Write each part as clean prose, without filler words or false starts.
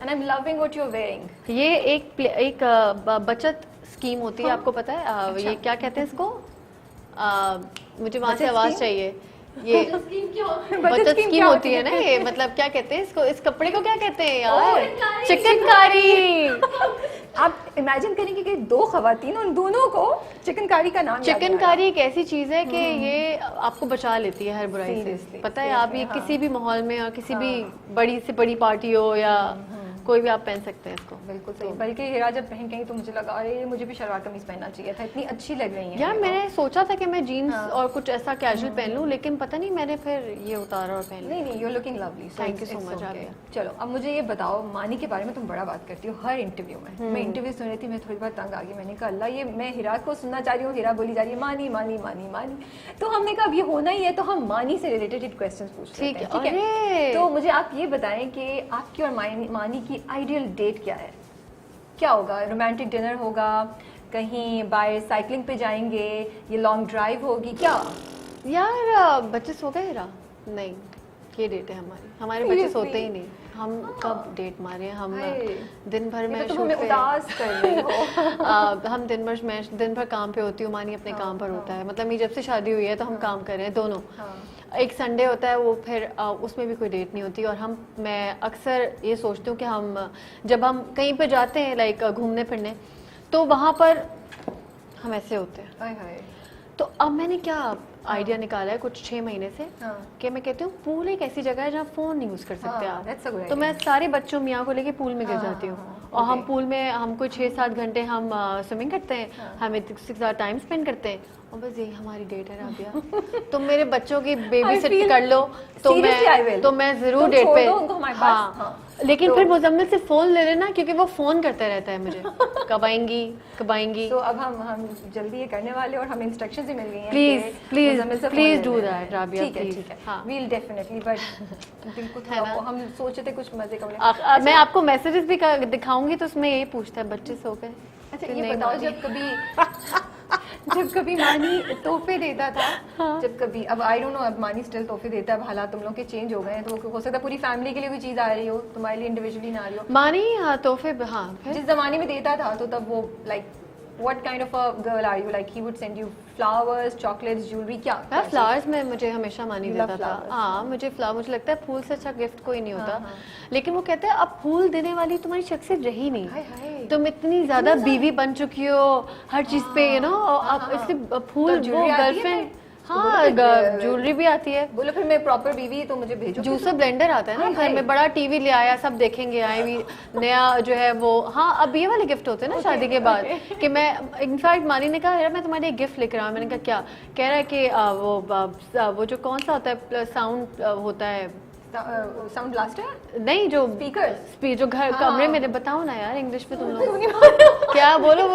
and I'm loving what you're wearing. ये एक बचत स्कीम होती है, आपको पता है? अच्छा। ये क्या कहते हैं इसको? मुझे वहाँ से आवाज चाहिए। ये बचत स्कीम होती है ना, ये मतलब क्या कहते हैं इसको, इस कपड़े को क्या कहते हैं यार? चिकनकारी। आप इमेजिन करेंगे कि दो खवातीन, उन दोनों को चिकनकारी का नाम याद नहीं आ रहा। चिकनकारी एक ऐसी चीज है कि ये आपको बचा लेती है हर बुराई से। पता है आप, ये किसी भी माहौल में और किसी भी बड़ी से बड़ी पार्टी हो या कोई भी आप पहन सकते हैं इसको। बिल्कुल सही। बल्कि हिरा जब पहन गई तो मुझे लगा अरे मुझे भी शलवार कमीज पहनना चाहिए था, इतनी अच्छी लग रही है यार। मैंने सोचा था कि मैं जीन्स और कुछ ऐसा कैजुअल पहन लूं, लेकिन पता नहीं मैंने फिर ये उतारा और पहन लिया। नहीं, you are looking lovely. Thank you so much. चलो अब मुझे ये बताओ, मानी के बारे में तुम बड़ा बात करती हो हर इंटरव्यू में। मैं इंटरव्यू सुन रही थी, मैं थोड़ी बात तंग आ गई। मैंने कहा अल्लाह, ये मैं हिरा को सुनना चाह रही हूँ, हिरा बोली जा रही है मानी मानी मानी मानी। तो हमने कहा अब ये होना ही है तो हम मानी से रिलेटेड क्वेश्चन पूछ रहे हैं, ठीक है? तो मुझे आप ये बताएं कि आपकी और मानी की आइडियल डेट क्या है? क्या होगा? रोमांटिक डिनर होगा, कहीं बाय साइकिलिंग पे जाएंगे, ये लॉन्ग ड्राइव होगी, क्या? यार बच्चे सो गए हिरा? नहीं, ये डेट है हमारे बच्चे सोते ही नहीं। हम कब डेट मारे? हम दिन भर में तुम हमें उदास कर रही हो। हम दिन भर काम पे होती हूँ, मानी अपने काम पर होता है। मतलब मेरी जब से शादी हुई है तो हम काम कर रहे हैं दोनों। एक संडे होता है, वो फिर उसमें भी कोई डेट नहीं होती। और मैं अक्सर ये सोचती हूँ कि जब हम कहीं पे जाते हैं लाइक घूमने फिरने, तो वहाँ पर हम ऐसे होते हैं। तो अब मैंने क्या आइडिया निकाला है कुछ 6 महीने से कि मैं कहती हूँ पूल एक ऐसी जगह है जहाँ फोन नहीं यूज कर सकते आप। तो मैं सारे बच्चों मियाँ को लेके पूल में गिर जाती हूँ और हम पूल में हमको 6-7 घंटे हम स्विमिंग करते हैं, हम इसके साथ टाइम स्पेंड करते हैं और बस यही हमारी डेट है राबिया। तुम मेरे बच्चों की बेबी सिट कर लो तो मैं जरूर डेट पे। हाँ, लेकिन फिर मुजम्मिल से फोन ले लेना क्योंकि वो फोन करता रहता है मुझे, कब आएंगी। तो अब हम जल्दी ये करने वाले और हमें इंस्ट्रक्शंस भी मिल गई हैं। प्लीज डू दैट राबिया, ठीक है। वील डेफिनेटली, बट बिल्कुल हम सोचे थे कुछ मजे का। मैं आपको मैसेजेस भी दिखाऊंगी तो उसमें यही पूछता है बच्चे सो गए। अच्छा ये बताओ, जब कभी मानी तोहफे देता था, जब कभी, अब आई डोंट नो अब मानी स्टिल तोहफे देता है, हालात तुम लोग के चेंज हो गए हैं तो हो सकता है पूरी फैमिली के लिए कोई चीज आ रही हो, तुम्हारे लिए इंडिविजुअली ना आ रही हो। मानी तोहफे, हाँ, जिस जमाने में देता था तो तब वो like what kind of a girl are you? Like he would send you flowers, chocolates, jewelry, क्या? फ्लावर्स में मुझे हमेशा मानी देता था। हाँ, मुझे लगता है फूल से अच्छा गिफ्ट कोई नहीं होता। लेकिन वो कहते हैं अब फूल देने वाली तुम्हारी शख्सियत रही नहीं, तुम इतनी ज्यादा बीवी बन चुकी हो हर चीज पे, यू नो। अब इसलिए फूल, वो गर्लफ्रेंड, हाँ ज्वेलरी भी आती है। बोलो फिर मैं प्रॉपर बीवी तो मुझे भेजो। जूसर ब्लेंडर आता है ना घर में, बड़ा टीवी ले आया, सब देखेंगे आए भी नया जो है वो। हाँ, अब ये वाले गिफ्ट होते हैं ना शादी के बाद कि मैं इनफैक्ट मानी ने कहा यार मैं तुम्हारे एक गिफ्ट लेकर आया। मैंने कहा क्या? कह रहा है कि वो जो कौन सा होता है साउंड होता है, साउंड ब्लास्टर नहीं, जो स्पीकर जो घर कमरे में, बताओ ना यार इंग्लिश में तुम लोग क्या बोलो।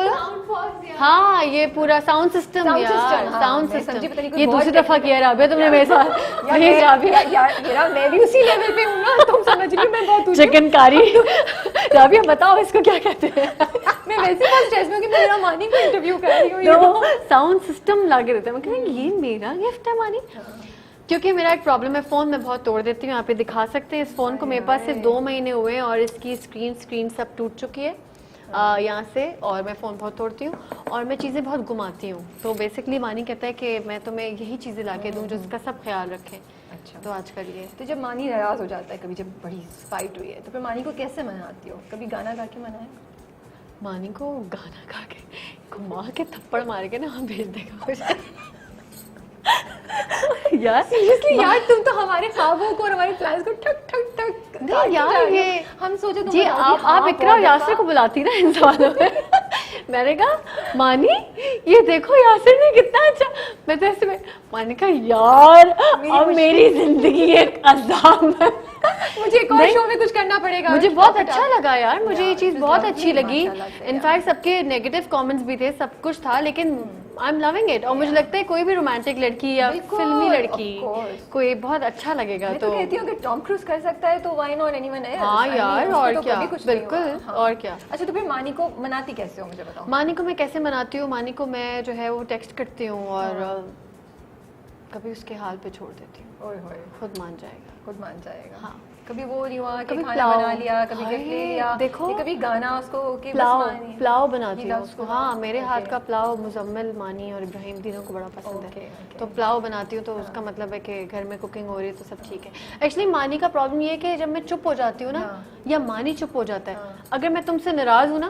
हाँ, ये पूरा साउंड सिस्टम यार, साउंड सिस्टम। ये दूसरी दफा किया राबिया तुमने मेरे साथ। यार मैं भी उसी लेवल पे हूँ ना, तुम समझ रही हो मैं बहुत चिकनकारी। राबिया बताओ इसको क्या कहते हैं? मैं वैसे बहुत स्ट्रेस में कि मैं मेरा मानी को इंटरव्यू कर रही हूँ। साउंड सिस्टम लाके देते हैं। मैं कह रही ये मेरा गिफ्ट है मानी, क्योंकि मेरा एक प्रॉब्लम है, फ़ोन मैं बहुत तोड़ देती हूँ। यहाँ पे दिखा सकते हैं इस फ़ोन को, मेरे पास सिर्फ 2 महीने हुए हैं और इसकी स्क्रीन सब टूट चुकी है यहाँ से, और मैं फ़ोन बहुत तोड़ती हूँ और मैं चीज़ें बहुत घुमाती हूँ। तो बेसिकली मानी कहता है कि मैं तुम्हें यही चीज़ें ला के दूँ जो इसका सब ख्याल रखें। अच्छा, तो आज करिए। तो जब मानी नाराज़ हो जाता है, कभी जब बड़ी फाइट हुई है, तो फिर मानी को कैसे मनाती हो? कभी गाना गा के मनाए? मानी को गाना गा के घुमा के थप्पड़ मार के ना भेज देगा यार सीरियसली यार, तुम तो हमारे ख्वाबों को और हमारे प्लान्स को ठक ठक ठक। नहीं यार, ये हम सोचे जी आप इकरा और यासिर को बुलाती ना इन सवालों में। मैंने कहा मानी ये देखो यासिर ने कितना अच्छा, मैं तो ऐसे में मानी कहा यार अब मेरी जिंदगी एक अज़ाब है, मुझे एक और शो में कुछ करना पड़ेगा। मुझे बहुत अच्छा लगा यार, मुझे ये चीज बहुत अच्छी लगी। इनफैक्ट सबके नेगेटिव कमेंट्स भी थे, सब कुछ था, लेकिन आई एम लविंग इट। और मुझे लगता है कोई भी रोमांटिक लड़की या फिल्मी लड़की कोई बहुत अच्छा लगेगा। तो कहती हूँ कि टॉम क्रूज कर सकता है तो व्हाई नॉट एनीवन एल्स। हाँ यार, और क्या, बिल्कुल, और क्या। अच्छा, तो फिर मानी को मनाती कैसे हो, मुझे बताओ। मानी को मैं कैसे मनाती हूँ? मानी को मैं जो है वो टेक्स्ट करती हूँ और कभी उसके हाल पे छोड़ देती हूँ। ओए होए, खुद मान जाएगा। हाँ। कभी वो नहीं हुआ कि कभी खाना पुलाव। बना लिया, कभी गिफ्ट ले लिया, देखो, या कभी गाना उसको कि बस मानी। पुलाव बनाती हूँ loves उसको। पुलाव। हाँ, मेरे हाथ Okay. का पुलाव मुजम्मिल, मानी और इब्राहिम तीनों को बड़ा पसंद Okay, है। okay. तो पुलाव बनाती हूँ तो उसका मतलब है कि घर में कुकिंग हो रही है तो सब ठीक है। एक्चुअली मानी का प्रॉब्लम ये है कि जब मैं चुप हो जाती हूँ ना, या मानी चुप हो जाता है, अगर मैं तुमसे नाराज हूँ ना,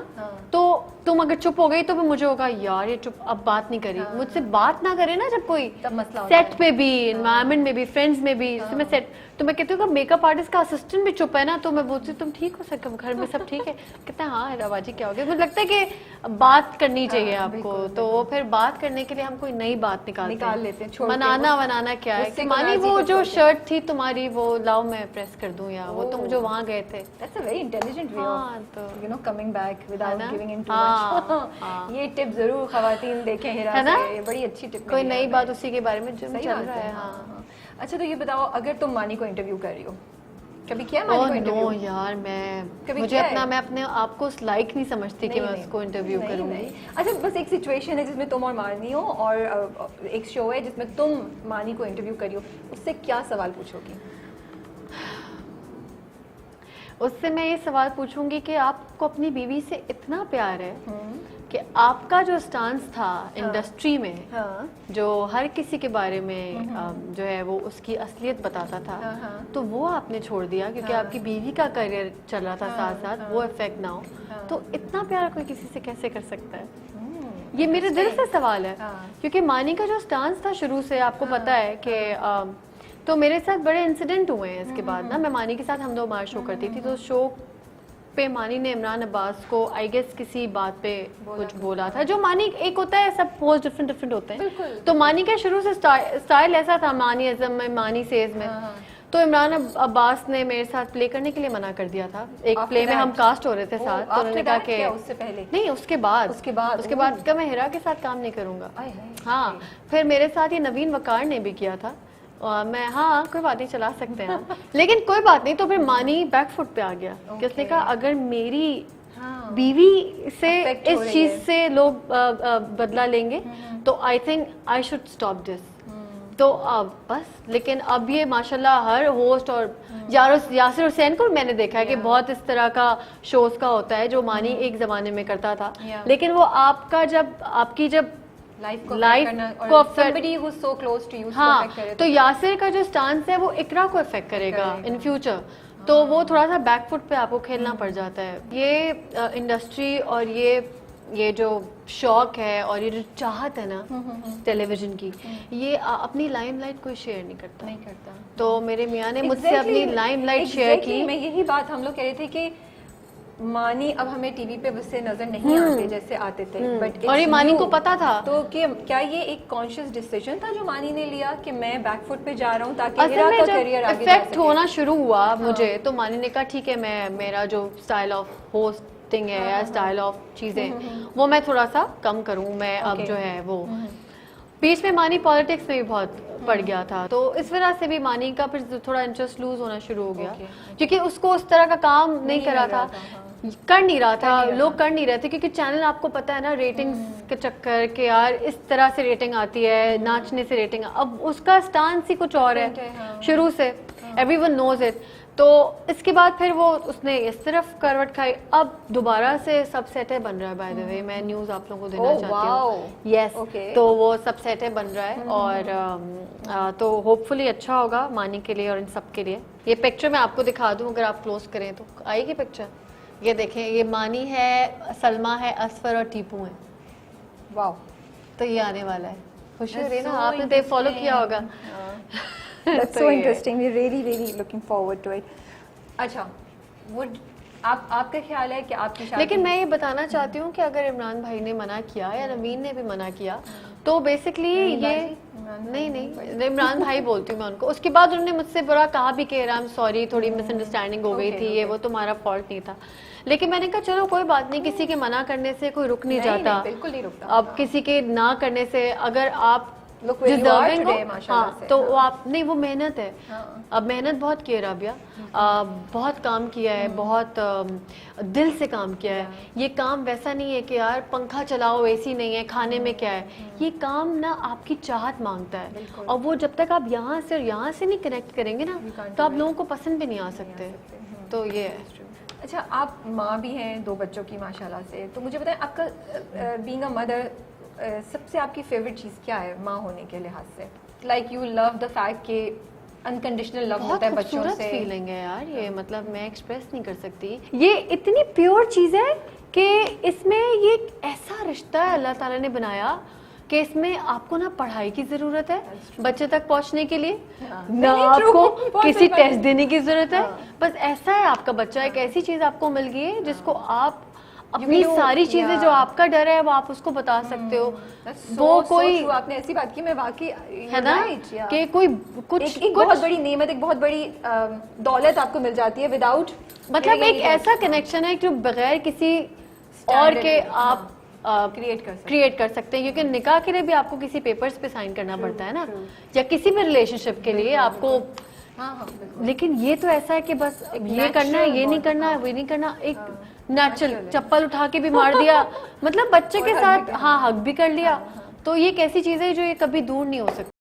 तो तुम अगर चुप हो गई तो फिर मुझे होगा यार ये चुप अब बात नहीं करी। मुझसे बात ना करे ना जब कोई, तब मसला होता सेट पे भी, एनवायरनमेंट में भी, फ्रेंड्स में भी, जैसे मैं सेट, तो मैं कहती हूँ कि मेकअप आर्टिस्ट का असिस्टेंट भी चुप है ना, तो मैं बोलती हूँ तुम ठीक हो, सब घर में सब ठीक है? कहते हैं हाँ रवाजी क्या हो गया। मुझे लगता है कि बात करनी चाहिए आपको, तो वो फिर बात करने के लिए हम कोई नई बात निकाल लेते हैं, छोड़ के मनाना वनाना क्या है उससे कि को मानी राजी वो कर जो सकते शर्ट थी तुम्हारी वो लाओ मैं प्रेस कर दूं, या वो तुम जो वहाँ गए थे। That's a very intelligent way हाँ, of तो you know coming back without ना? giving in too हाँ, much. हाँ। ये टिप जरूर खवातीन देखें हिरा है ना? से, ये बड़ी अच्छी टिप कोई मिली नई है बात हमें। उसी के बारे में जो सही चल बात रहा है। हाँ, हाँ। हाँ। अच्छा तो ये बताओ, अगर तुम मानी को इंटरव्यू कर रही हो, कभी किया मानी को नो इंटरव्यू? यार, कभी मुझे किया है? मैं अपने आप को लाइक नहीं समझती कि नहीं, मैं नहीं। उसको इंटरव्यू नहीं, करूंगी। नहीं। अच्छा बस एक सिचुएशन है जिसमें तुम और मानी हो, और एक शो है जिसमें तुम मानी को इंटरव्यू करी हो, उससे क्या सवाल पूछोगी? उससे मैं ये सवाल पूछूंगी कि आपको अपनी बीवी से इतना प्यार है कि आपका जो स्टांस था इंडस्ट्री में, हाँ जो हर किसी के बारे में जो है वो उसकी असलियत बताता था, तो वो आपने छोड़ दिया क्योंकि आपकी बीवी का करियर चल रहा था साथ साथ, वो इफेक्ट ना हो। तो इतना प्यार कोई किसी से कैसे कर सकता है? ये मेरे दिल से सवाल है। क्योंकि मानी का जो स्टांस था शुरू से, आपको पता है कि तो मेरे साथ बड़े इंसिडेंट हुए हैं इसके बाद ना। मैं मानी के साथ हम दो बार शो करती थी, तो शो पे मानी ने इमरान अब्बास को आई गेस किसी बात पे कुछ बोला था, जो मानी एक होता है, सब पोस्ट डिफरेंट होते हैं। तो मानी का शुरू से स्टाइल ऐसा था, मानी अज़म में, मानी सेज में। तो इमरान अब्बास ने मेरे साथ प्ले करने के लिए मना कर दिया था। एक प्ले में हम कास्ट हो रहे थे साथ, तो उन्होंने कहा कि उससे पहले नहीं, उसके बाद का मैं हिरा के साथ काम नहीं करूंगा। हाँ, फिर मेरे साथ ये नवीन वकार ने भी किया था। मैं हाँ कोई बात नहीं, चला सकते हैं हम। लेकिन कोई बात नहीं, तो फिर मानी बैकफुट पे आ गया कि उसने कहा अगर मेरी बीवी से इस चीज से लोग बदला लेंगे तो I think I should stop this. तो अब बस, लेकिन अब ये माशाल्लाह हर होस्ट और यासिर हुसैन को मैंने देखा है कि बहुत इस तरह का शोज का होता है जो मानी एक जमाने में करता था, लेकिन वो आपकी जब लाइफ को somebody who's so close to you, हाँ, तो यासिर का जो स्टांस है वो इकरा को इफेक्ट करेगा इन फ्यूचर, तो वो थोड़ा सा बैकफुट पे आपको खेलना पड़ जाता है। ये इंडस्ट्री और ये जो शौक है और ये जो चाहत है ना टेलीविजन की, ये अपनी लाइमलाइट कोई शेयर नहीं करता। तो मेरे मियाँ ने मुझसे अपनी लाइमलाइट शेयर की। मैं यही बात हम लोग कह रहे थे कि मानी अब हमें टीवी पे वैसे नजर नहीं आते जैसे आते थे, बट और ये मानी को पता था। तो क्या ये एक कॉन्शियस डिसीजन था जो मानी ने लिया कि मैं बैकफुट पे जा रहा हूँ ताकि हिरा का करियर आगे जा इफेक्ट होना शुरू हुआ मुझे, तो मानी ने कहा ठीक है, मैं मेरा जो स्टाइल ऑफ होस्टिंग है या स्टाइल ऑफ चीजें वो मैं थोड़ा सा कम करूँ। मैं अब जो है वो बीच में मानी पॉलिटिक्स में भी बहुत पड़ गया था, तो इस वजह से भी मानी का फिर थोड़ा इंटरेस्ट लूज होना शुरू हो गया, क्योंकि उसको उस तरह का काम नहीं कर रहा था, कर नहीं रहा था, लोग कर नहीं रहे थे, क्योंकि चैनल आपको पता है ना रेटिंग्स के चक्कर के, यार इस तरह से रेटिंग आती है, नाचने से रेटिंग, अब उसका स्टांस ही कुछ और है शुरू से, एवरीवन नोज इट। तो इसके बाद फिर वो उसने इस तरफ करवट खाई, अब दोबारा से सब सेट बन रहा है। बाय द वे मैं न्यूज़ आप लोगों को देना चाहती हूँ, यस, तो वो सब सेट बन रहा है और तो होपफुली अच्छा होगा मानी के लिए और इन सब के लिए। ये पिक्चर मैं आपको दिखा दूँ, अगर आप क्लोज करें तो आएगी पिक्चर। ये देखें, ये मानी है, सलमा है, असफर और टीपू है। वाओ, तो ये आने वाला है। खुशी हो रही है ना, आपने तो फॉलो किया होगा। That's so interesting. We're really looking forward to it. अच्छा, वो आपका ख्याल है कि आपकी शादी, लेकिन मैं ये बताना चाहती हूँ कि अगर इमरान भाई ने मना किया या नवीन ने भी मना किया, तो बेसिकली ये नहीं इमरान भाई बोलती हूँ मैं उनको। उसके बाद उन्होंने मुझसे बुरा कहा भी कि आई एम सॉरी, थोड़ी मिसअंडरस्टैंडिंग हो गई थी, ये वो तुम्हारा फॉल्ट नहीं था। लेकिन मैंने कहा चलो कोई बात नहीं, किसी के मना करने से कोई रुक नहीं जाता, बिल्कुल नहीं रुकता। अब किसी के ना करने से, अगर आप Look where you are deserving हो, today, माशाल्लाह हाँ से, तो हाँ। वो आप नहीं, वो मेहनत है। हाँ। अब मेहनत बहुत की है राबिया, बहुत काम किया है, बहुत दिल से काम किया है। ये काम वैसा नहीं है कि यार पंखा चलाओ, एसी नहीं है, खाने में क्या है। ये काम ना आपकी चाहत मांगता है, बिल्कुल। और वो जब तक आप यहाँ से और यहाँ से नहीं कनेक्ट करेंगे ना, You can't तो आप do it। लोगों को पसंद भी नहीं आ सकते। तो ये है। अच्छा, आप माँ भी हैं 2 बच्चों की माशाल्लाह से, तो मुझे बताएं आपका बीइंग अ मदर सबसे आपकी फेवरेट चीज़ क्या है माँ होने के लिहाज से? Like you love the fact कि अनकंडीशनल लव बहुत होता है बच्चों खूबसूरत से। फीलिंग है यार ये, मतलब मैं एक्सप्रेस नहीं कर सकती। ये इतनी प्योर चीज़ है कि इसमें ये एक ऐसा रिश्ता है अल्लाह ताला ने बनाया कि इसमें आपको ना पढ़ाई की ज़रूरत है बच्चे तक पहुंचने के लिए, हाँ। ना नहीं, आपको true, बहुत किसी सही बात है। टेस्ट देने की ज़रूरत है। हाँ। बस ऐसा है आपका बच्चा, एक ऐसी चीज़ आपको मिल गई है जिसको आप You अपनी can do- सारी चीज़ें yeah. जो आपका डर है वो आप उसको बता सकते हो। That's वो so कोई true, आपने ऐसी बात की, मैं वाकई है ना right, yeah। कि कोई कुछ एक बहुत बड़ी नेमत, एक बहुत बड़ी दौलत आपको मिल जाती है विदाउट, मतलब एक ऐसा कनेक्शन है जो बगैर किसी और के आप क्रिएट कर सकते हैं, क्योंकि निकाह के लिए भी आपको किसी पेपर्स पे साइन करना पड़ता है ना, या किसी भी रिलेशनशिप के लिए आपको। हाँ हाँ बिल्कुल। लेकिन ये तो ऐसा है कि बस ये करना है, ये नहीं करना है, वो नहीं करना, एक नेचुरल चप्पल उठा के भी मार दिया, मतलब बच्चे के साथ हाँ हक भी कर लिया। तो ये एक ऐसी चीज है जो ये कभी दूर नहीं हो सकती।